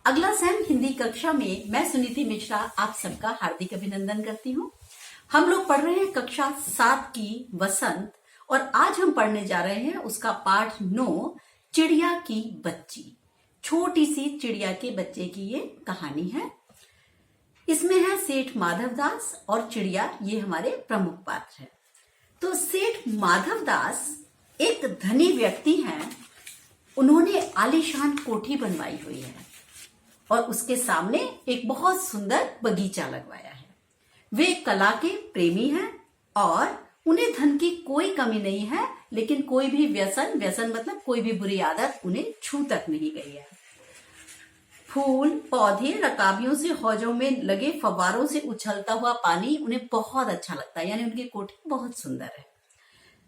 अगला सैम हिंदी कक्षा में मैं सुनीति मिश्रा आप सबका हार्दिक अभिनंदन करती हूँ। हम लोग पढ़ रहे हैं कक्षा 7 की वसंत और आज हम पढ़ने जा रहे हैं उसका पाठ 9 चिड़िया की बच्ची। छोटी सी चिड़िया के बच्चे की ये कहानी है। इसमें है सेठ माधवदास और चिड़िया, ये हमारे प्रमुख पात्र हैं। तो सेठ माधवदास एक धनी व्यक्ति हैं। उन्होंने आलीशान कोठी बनवाई हुई है और उसके सामने एक बहुत सुंदर बगीचा लगवाया है। वे कला के प्रेमी हैं और उन्हें धन की कोई कमी नहीं है, लेकिन कोई भी व्यसन मतलब कोई भी बुरी आदत उन्हें छू तक नहीं गई है। फूल, पौधे, रकाबियों से, हौजों में लगे फव्वारों से उछलता हुआ पानी उन्हें बहुत अच्छा लगता है, यानी उनकी कोठी बहुत सुंदर है।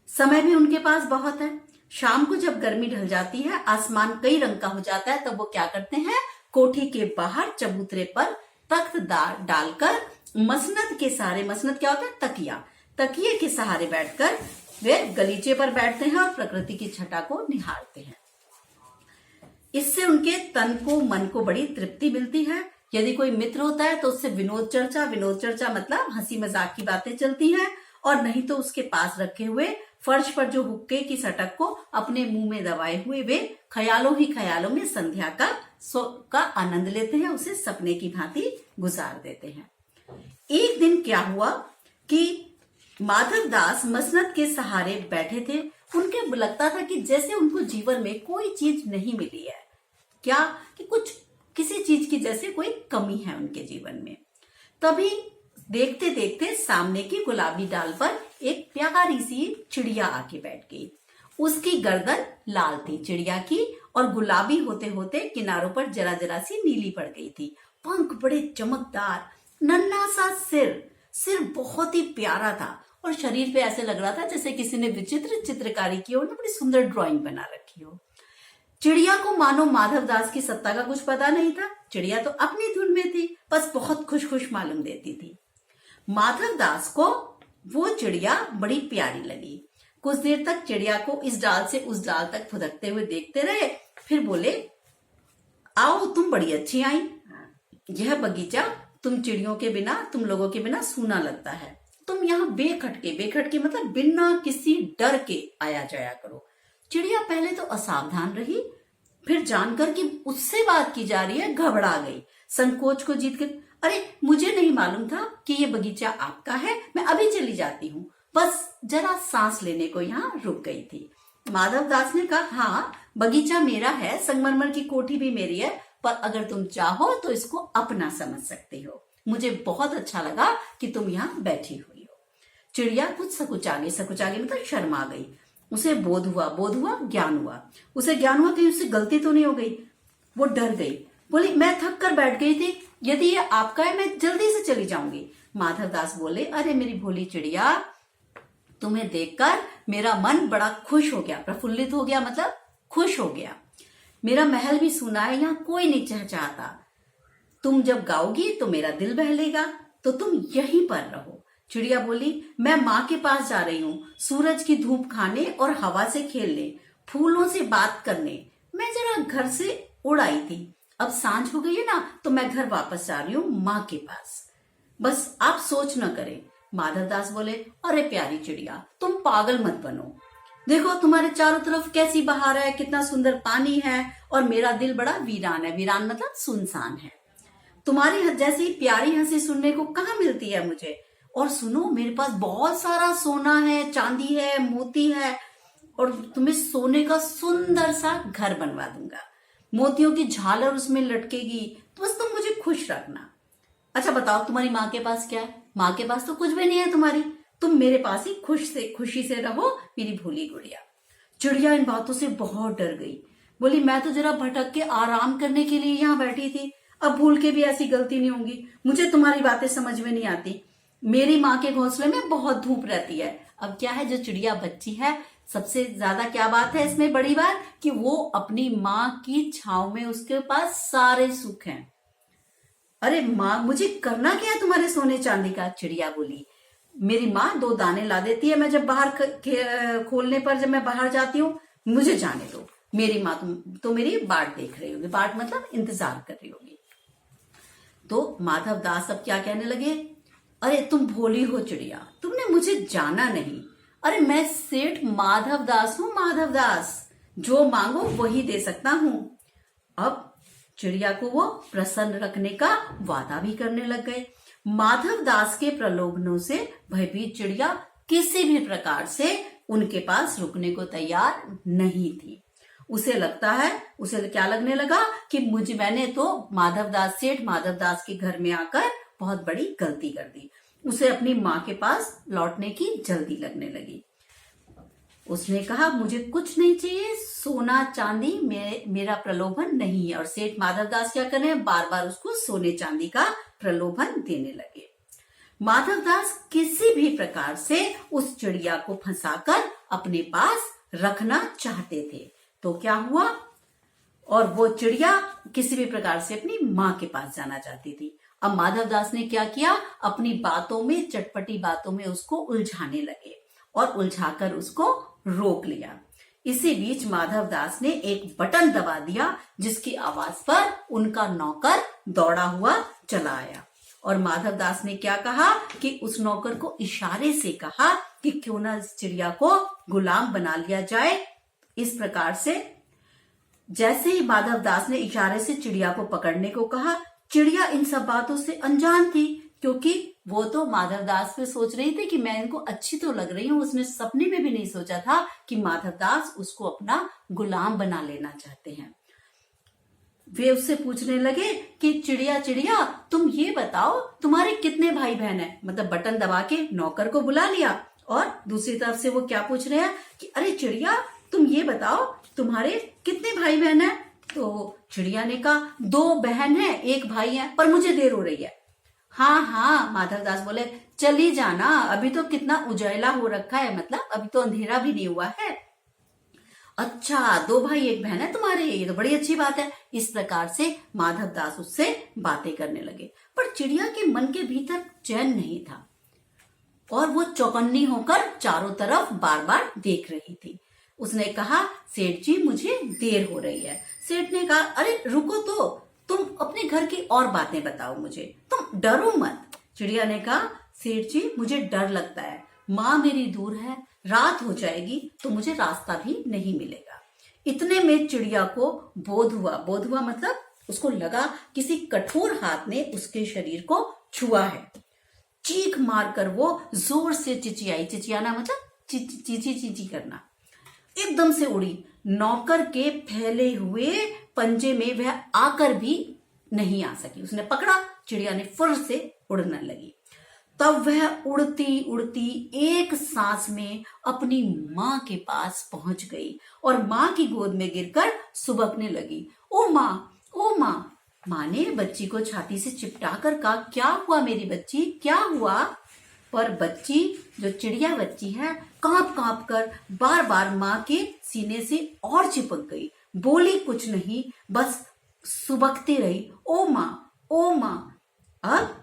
समय भी उनके पास बहुत है। शाम को जब गर्मी ढल जाती है, आसमान कई रंग का हो जाता है, तब वो क्या करते हैं, कोठी के बाहर चबूतरे पर तख्त डालकर मसनद के सहारे, मसनद क्या होता है, तकिया, तकिए के सहारे बैठकर वे गलीचे पर बैठते हैं और प्रकृति की छटा को निहारते हैं। इससे उनके तन को, मन को बड़ी तृप्ति मिलती है। यदि कोई मित्र होता है तो उससे विनोद चर्चा मतलब हंसी मजाक की बातें चलती हैं, और नहीं तो उसके पास रखे हुए फर्श पर जो हुक्के की सटक को अपने मुंह में दबाए हुए वे ख्यालों में संध्या का आनंद लेते हैं, उसे सपने की भांति गुजार देते हैं। एक दिन क्या हुआ कि माधवदास मसनद के सहारे बैठे थे। उनके लगता था कि जैसे उनको जीवन में कोई चीज नहीं मिली है, क्या कि कुछ किसी चीज की जैसे कोई कमी है उनके जीवन में। तभी देखते देखते सामने की गुलाबी डाल पर एक प्यारी सी चिड़िया आके बैठ गई। उसकी गर्दन लाल थी चिड़िया की, और गुलाबी होते होते किनारों पर जरा जरा सी नीली पड़ गई थी। पंख बड़े चमकदार, नन्हा सा सिर बहुत ही प्यारा था, और शरीर पे ऐसे लग रहा था जैसे किसी ने विचित्र चित्रकारी की और बड़ी सुंदर ड्राइंग बना रखी हो। चिड़िया को मानो माधवदास की सत्ता का कुछ पता नहीं था। चिड़िया तो अपनी धुन में थी, बस बहुत खुश मालूम देती थी। माधवदास को वो चिड़िया बड़ी प्यारी लगी। कुछ देर तक चिड़िया को इस डाल से उस डाल तक फुदकते हुए देखते रहे, फिर बोले, आओ तुम बड़ी अच्छी आई। यह बगीचा तुम चिड़ियों के बिना, तुम लोगों के बिना सूना लगता है। तुम यहाँ बेखटके मतलब बिना किसी डर के आया जाया करो। चिड़िया पहले तो असावधान रही, फिर जानकर कि उससे बात की जा रही है घबरा गई। संकोच को जीतकर, अरे मुझे नहीं मालूम था कि ये बगीचा आपका है, मैं अभी चली जाती हूँ, बस जरा सांस लेने को यहाँ रुक गई थी। माधवदास ने कहा, हाँ बगीचा मेरा है, संगमरमर की कोठी भी मेरी है, पर अगर तुम चाहो तो इसको अपना समझ सकते हो। मुझे बहुत अच्छा लगा कि तुम यहाँ बैठी हुई हो। चिड़िया कुछ सकुचागे मतलब शर्मा गई। उसे बोध हुआ, ज्ञान हुआ। उसे ज्ञान हुआ कि उससे गलती तो नहीं हो गई। वो डर गई, बोली, मैं थक कर बैठ गई थी, यदि ये आपका है मैं जल्दी से चली जाऊंगी। माधवदास बोले, अरे मेरी भोली चिड़िया, तुम्हें देखकर मेरा मन बड़ा खुश हो गया, प्रफुल्लित हो गया, मतलब खुश हो गया। मेरा महल भी सुना है, यहाँ कोई नहीं चहचहाता। तुम जब गाओगी तो मेरा दिल बहलेगा, तो तुम यहीं पर रहो। चिड़िया बोली, मैं माँ के पास जा रही हूँ, सूरज की धूप खाने और हवा से खेलने, फूलों से बात करने। मैं जरा घर से उड़ आई थी, अब सांझ हो गई है ना, तो मैं घर वापस जा रही हूँ माँ के पास। बस आप सोच न करें। माधवदास बोले, अरे प्यारी चिड़िया, तुम पागल मत बनो। देखो तुम्हारे चारों तरफ कैसी बहार है, कितना सुंदर पानी है, और मेरा दिल बड़ा वीरान है। वीरान मतलब सुनसान है। तुम्हारी जैसी प्यारी हंसी सुनने को कहाँ मिलती है मुझे। और सुनो, मेरे पास बहुत सारा सोना है, चांदी है, मोती है, और तुम्हें सोने का सुंदर सा घर बनवा दूंगा। मोतियों की झालर उसमें लटकेगी, तो बस तुम मुझे खुश रखना। अच्छा बताओ, तुम्हारी माँ के पास क्या है? माँ के पास तो कुछ भी नहीं है तुम्हारी। तुम मेरे पास ही खुशी से रहो, मेरी भोली गुड़िया। चिड़िया इन बातों से बहुत डर गई। बोली, मैं तो जरा भटक के आराम करने के लिए यहाँ बैठी थी, अब भूल के भी ऐसी गलती नहीं होगी। मुझे तुम्हारी बातें समझ में नहीं आती। मेरी माँ के घोंसले में बहुत धूप रहती है। अब क्या है, जो चिड़िया बच्ची है, सबसे ज्यादा क्या बात है इसमें बड़ी बात, कि वो अपनी माँ की छाव में, उसके पास सारे सुख हैं। अरे माँ, मुझे करना क्या है तुम्हारे सोने चांदी का? चिड़िया बोली, मेरी माँ 2 दाने ला देती है, मैं जब बाहर खोलने पर जब मैं बाहर जाती हूँ, मुझे जाने दो। मेरी माँ तो मेरी बाट देख रही होगी, बाट मतलब इंतजार कर रही होगी। तो माधव दास अब क्या कहने लगे, अरे तुम भोली हो चिड़िया, तुमने मुझे जाना नहीं। अरे मैं सेठ माधव दास हूं, माधव दास, जो मांगो वही दे सकता हूं। अब चिड़िया को वो प्रसन्न रखने का वादा भी करने लग गए। माधव दास के प्रलोभनों से भयभीत चिड़िया किसी भी प्रकार से उनके पास रुकने को तैयार नहीं थी। उसे क्या लगने लगा कि मैंने तो सेठ माधव दास के घर में आकर बहुत बड़ी गलती कर दी। उसे अपनी माँ के पास लौटने की जल्दी लगने लगी। उसने कहा, मुझे कुछ नहीं चाहिए, सोना चांदी मेरा प्रलोभन नहीं है। और सेठ माधव दास क्या कर रहे हैं, बार बार उसको सोने चांदी का प्रलोभन देने लगे। माधव दास किसी भी प्रकार से उस चिड़िया को फंसाकर अपने पास रखना चाहते थे। तो क्या हुआ, और वो चिड़िया किसी भी प्रकार से अपनी माँ के पास जाना चाहती थी। अब माधव दास ने क्या किया, अपनी बातों में, चटपटी बातों में उसको उलझाने लगे और उलझाकर उसको रोक लिया। इसी बीच माधव दास ने एक बटन दबा दिया, जिसकी आवाज पर उनका नौकर दौड़ा हुआ चला आया। और माधव दास ने क्या कहा कि उस नौकर को इशारे से कहा कि क्यों ना इस चिड़िया को गुलाम बना लिया जाए। इस प्रकार से जैसे ही माधव दास ने इशारे से चिड़िया को पकड़ने को कहा, चिड़िया इन सब बातों से अनजान थी, क्योंकि वो तो माधव दास पे सोच रही थी कि मैं इनको अच्छी तो लग रही हूँ। उसने सपने में भी नहीं सोचा था कि माधव दास उसको अपना गुलाम बना लेना चाहते हैं। वे उससे पूछने लगे कि चिड़िया चिड़िया, तुम ये बताओ तुम्हारे कितने भाई बहन हैं। मतलब बटन दबा के नौकर को बुला लिया, और दूसरी तरफ से वो क्या पूछ रहे हैं कि अरे चिड़िया, तुम ये बताओ तुम्हारे कितने भाई बहन हैं। तो चिड़िया ने कहा, 2 बहन है, 1 भाई है, पर मुझे देर हो रही है। हाँ, माधव दास बोले, चली जाना, अभी तो कितना उजाला हो रखा है, मतलब अभी तो अंधेरा भी नहीं हुआ है। अच्छा, 2 भाई 1 बहन है तुम्हारे, ये तो बड़ी अच्छी बात है। इस प्रकार से माधव दास उससे बातें करने लगे, पर चिड़िया के मन के भीतर चैन नहीं था और वो चौकन्नी होकर चारों तरफ बार बार देख रही थी। उसने कहा, सेठ जी मुझे देर हो रही है। सेठ ने कहा, अरे रुको तो, तुम अपने घर की और बातें बताओ मुझे, तुम डरो मत। चिड़िया ने कहा, सेठ जी मुझे डर लगता है, माँ मेरी दूर है, रात हो जाएगी तो मुझे रास्ता भी नहीं मिलेगा। इतने में चिड़िया को बोध हुआ मतलब उसको लगा किसी कठोर हाथ ने उसके शरीर को छुआ है। चीख मारकर वो जोर से चिचियाई, चिचियाना मतलब चीची करना, एकदम से उड़ी। नौकर के फैले हुए पंजे में वह आकर भी नहीं आ सकी। उसने पकड़ा, चिड़िया ने फुर से उड़ने लगी। तब वह उड़ती उड़ती एक सांस में अपनी माँ के पास पहुंच गई और माँ की गोद में गिरकर सुबकने लगी। ओ माँ, ओ माँ। माँ ने बच्ची को छाती से चिपटाकर कहा, क्या हुआ मेरी बच्ची, क्या हुआ। पर बच्ची, जो चिड़िया बच्ची है, कांप कांप कर बार बार माँ के सीने से और चिपक गई। बोली कुछ नहीं, बस सुबकती रही, ओ माँ, ओ माँ। अब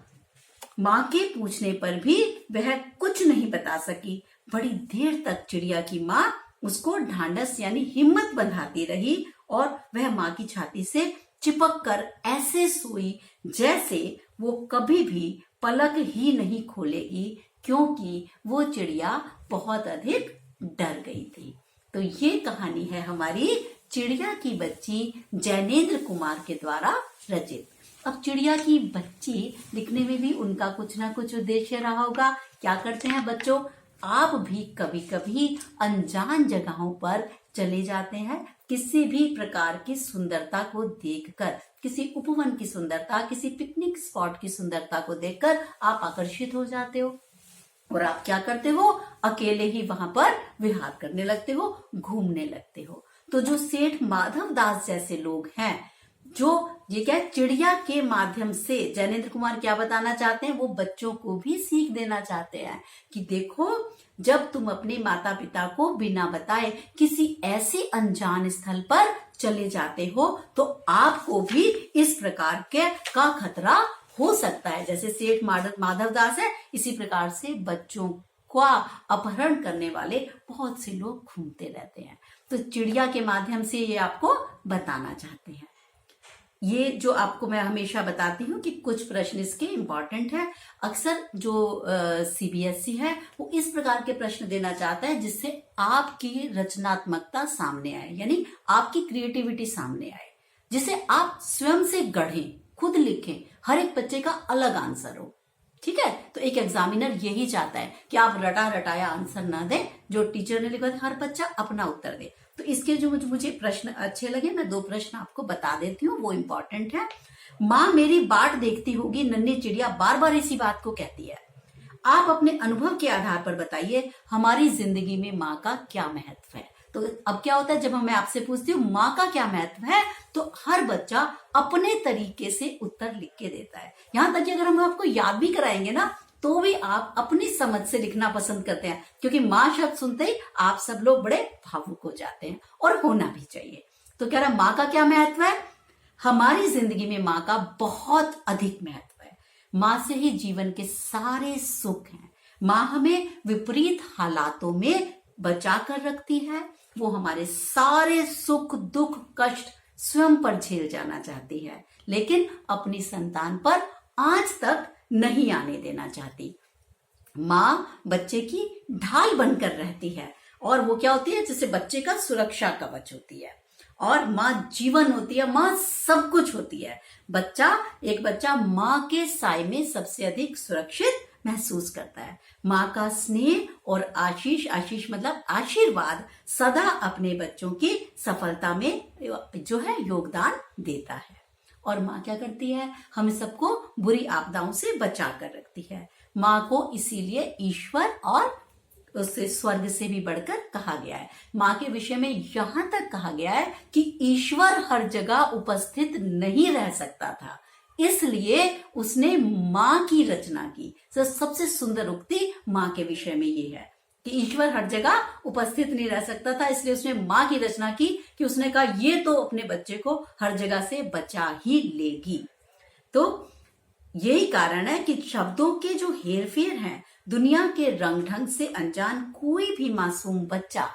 माँ के पूछने पर भी वह कुछ नहीं बता सकी। बड़ी देर तक चिड़िया की माँ उसको ढांढस यानी हिम्मत बंधाती रही और वह माँ की छाती से चिपक कर ऐसे सोई जैसे वो कभी भी पलक ही नहीं खोलेगी, क्योंकि वो चिड़िया बहुत अधिक डर गई थी। तो ये कहानी है हमारी चिड़िया की बच्ची जैनेन्द्र कुमार के द्वारा रचित। अब चिड़िया की बच्ची लिखने में भी उनका कुछ ना कुछ उद्देश्य रहा होगा। क्या करते हैं बच्चों, आप भी कभी कभी अनजान जगहों पर चले जाते हैं, किसी भी प्रकार की सुंदरता को देखकर, किसी उपवन की सुंदरता, किसी पिकनिक स्पॉट की सुंदरता को देखकर आप आकर्षित हो जाते हो और आप क्या करते हो, अकेले ही वहां पर विहार करने लगते हो, घूमने लगते हो। तो जो सेठ माधव दास जैसे लोग हैं, जो ये क्या चिड़िया के माध्यम से जैनेन्द्र कुमार क्या बताना चाहते हैं, वो बच्चों को भी सीख देना चाहते हैं कि देखो, जब तुम अपने माता पिता को बिना बताए किसी ऐसे अनजान स्थल पर चले जाते हो तो आपको भी इस प्रकार का खतरा हो सकता है। जैसे सेठ माधव दास है, इसी प्रकार से बच्चों का अपहरण करने वाले बहुत से लोग घूमते रहते हैं। तो चिड़िया के माध्यम से ये आपको बताना चाहते हैं। ये जो आपको मैं हमेशा बताती हूँ कि कुछ प्रश्न इसके इम्पॉर्टेंट है। अक्सर जो सीबीएसई है वो इस प्रकार के प्रश्न देना चाहता है जिससे आपकी रचनात्मकता सामने आए, यानी आपकी क्रिएटिविटी सामने आए, जिसे आप स्वयं से गढ़ें, खुद लिखें, हर एक बच्चे का अलग आंसर हो। ठीक है, तो एक एग्जामिनर यही चाहता है कि आप रटा रटाया आंसर ना दें, जो टीचर ने लिखा हर बच्चा अपना उत्तर दे। तो इसके जो मुझे प्रश्न अच्छे लगे, मैं 2 प्रश्न आपको बता देती हूँ, वो इम्पोर्टेंट है। माँ मेरी बाट देखती होगी, नन्ही चिड़िया बार बार इसी बात को कहती है। आप अपने अनुभव के आधार पर बताइए हमारी जिंदगी में माँ का क्या महत्व है। तो अब क्या होता है, जब मैं आपसे पूछती हूँ माँ का क्या महत्व है, तो हर बच्चा अपने तरीके से उत्तर लिख के देता है। यहाँ तक कि अगर हम आपको याद भी कराएंगे ना, तो भी आप अपनी समझ से लिखना पसंद करते हैं, क्योंकि माँ शब्द सुनते ही आप सब लोग बड़े भावुक हो जाते हैं, और होना भी चाहिए। तो कह रहा माँ का क्या महत्व है, हमारी जिंदगी में माँ का बहुत अधिक महत्व है। माँ से ही जीवन के सारे सुख हैं। माँ हमें विपरीत हालातों में बचा कर रखती है। वो हमारे सारे सुख दुख कष्ट स्वयं पर झेल जाना चाहती है, लेकिन अपनी संतान पर आज तक नहीं आने देना चाहती। माँ बच्चे की ढाल बनकर रहती है, और वो क्या होती है, जैसे बच्चे का सुरक्षा कवच होती है। और माँ जीवन होती है, माँ सब कुछ होती है। एक बच्चा माँ के साए में सबसे अधिक सुरक्षित महसूस करता है। माँ का स्नेह और आशीष मतलब आशीर्वाद सदा अपने बच्चों की सफलता में जो है योगदान देता है। और माँ क्या करती है, हम सबको बुरी आपदाओं से बचा कर रखती है। माँ को इसीलिए ईश्वर और उससे स्वर्ग से भी बढ़कर कहा गया है। माँ के विषय में यहाँ तक कहा गया है कि ईश्वर हर जगह उपस्थित नहीं रह सकता था, इसलिए उसने माँ की रचना की। तो सबसे सुंदर उक्ति माँ के विषय में ये है कि ईश्वर हर जगह उपस्थित नहीं रह सकता था, इसलिए उसने माँ की रचना की, कि उसने कहा ये तो अपने बच्चे को हर जगह से बचा ही लेगी। तो यही कारण है कि शब्दों के जो हेरफेर हैं, दुनिया के रंग ढंग से अनजान कोई भी मासूम बच्चा,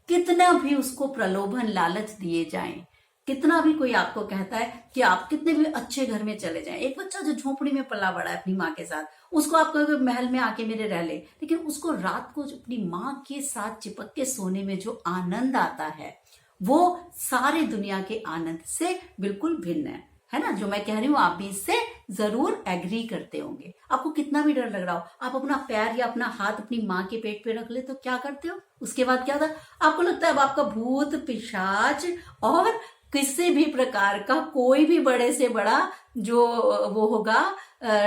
कितना भी उसको प्रलोभन लालच दिए जाएं, कितना भी कोई आपको कहता है कि आप कितने भी अच्छे घर में चले जाएं, एक बच्चा जो झोपड़ी में पला बड़ा है अपनी माँ के साथ, उसको आप कहोगे महल में आके मेरे रह ले, लेकिन उसको रात को अपनी माँ के साथ चिपक के सोने में जो आनंद आता है, वो सारे दुनिया के आनंद से बिल्कुल भिन्न है ना। जो मैं कह रही हूँ आप भी इससे जरूर एग्री करते होंगे। आपको कितना भी डर लग रहा हो, आप अपना पैर या अपना हाथ अपनी माँ के पेट पे रख ले तो क्या करते हो, उसके बाद क्या होता है, आपको लगता है अब आपका भूत पिशाच और किसी भी प्रकार का कोई भी बड़े से बड़ा जो वो होगा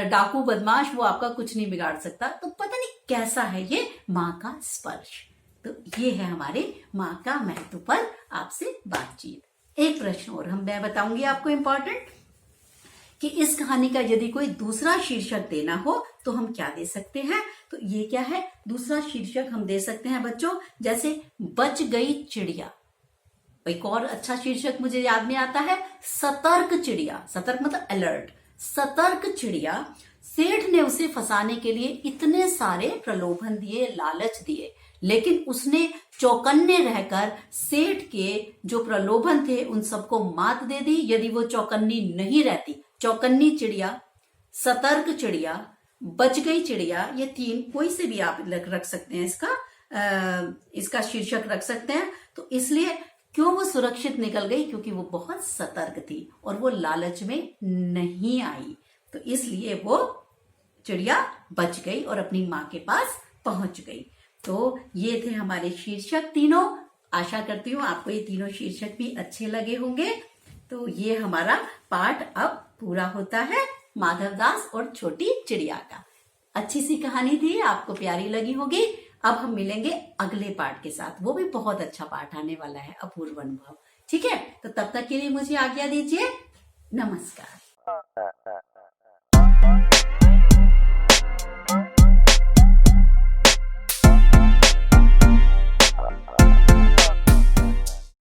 डाकू बदमाश, वो आपका कुछ नहीं बिगाड़ सकता। तो पता नहीं कैसा है ये माँ का स्पर्श। तो ये है हमारे माँ का महत्व पर आपसे बातचीत। एक प्रश्न और मैं बताऊंगी आपको इम्पोर्टेंट, कि इस कहानी का यदि कोई दूसरा शीर्षक देना हो तो हम क्या दे सकते हैं। तो ये क्या है, दूसरा शीर्षक हम दे सकते हैं बच्चों, जैसे बच गई चिड़िया। एक और अच्छा शीर्षक मुझे याद में आता है, सतर्क चिड़िया। सतर्क मतलब अलर्ट। सतर्क चिड़िया, सेठ ने उसे फंसाने के लिए इतने सारे प्रलोभन दिए, लालच दिए, लेकिन उसने चौकन्ने रहकर सेठ के जो प्रलोभन थे उन सबको मात दे दी। यदि वो चौकन्नी नहीं रहती, चौकन्नी चिड़िया, सतर्क चिड़िया, बच गई चिड़िया, ये 3 कोई से भी आप रख सकते हैं, इसका शीर्षक रख सकते हैं। तो इसलिए क्यों वो सुरक्षित निकल गई, क्योंकि वो बहुत सतर्क थी और वो लालच में नहीं आई, तो इसलिए वो चिड़िया बच गई और अपनी माँ के पास पहुंच गई। तो ये थे हमारे शीर्षक तीनों। आशा करती हूँ आपको ये तीनों शीर्षक भी अच्छे लगे होंगे। तो ये हमारा पाठ अब पूरा होता है, माधवदास और छोटी चिड़िया का। अच्छी सी कहानी थी, आपको प्यारी लगी होगी। अब हम मिलेंगे अगले पाठ के साथ, वो भी बहुत अच्छा पाठ आने वाला है, अपूर्व अनुभव। ठीक है, तो तब तक के लिए मुझे आज्ञा दीजिए। नमस्कार।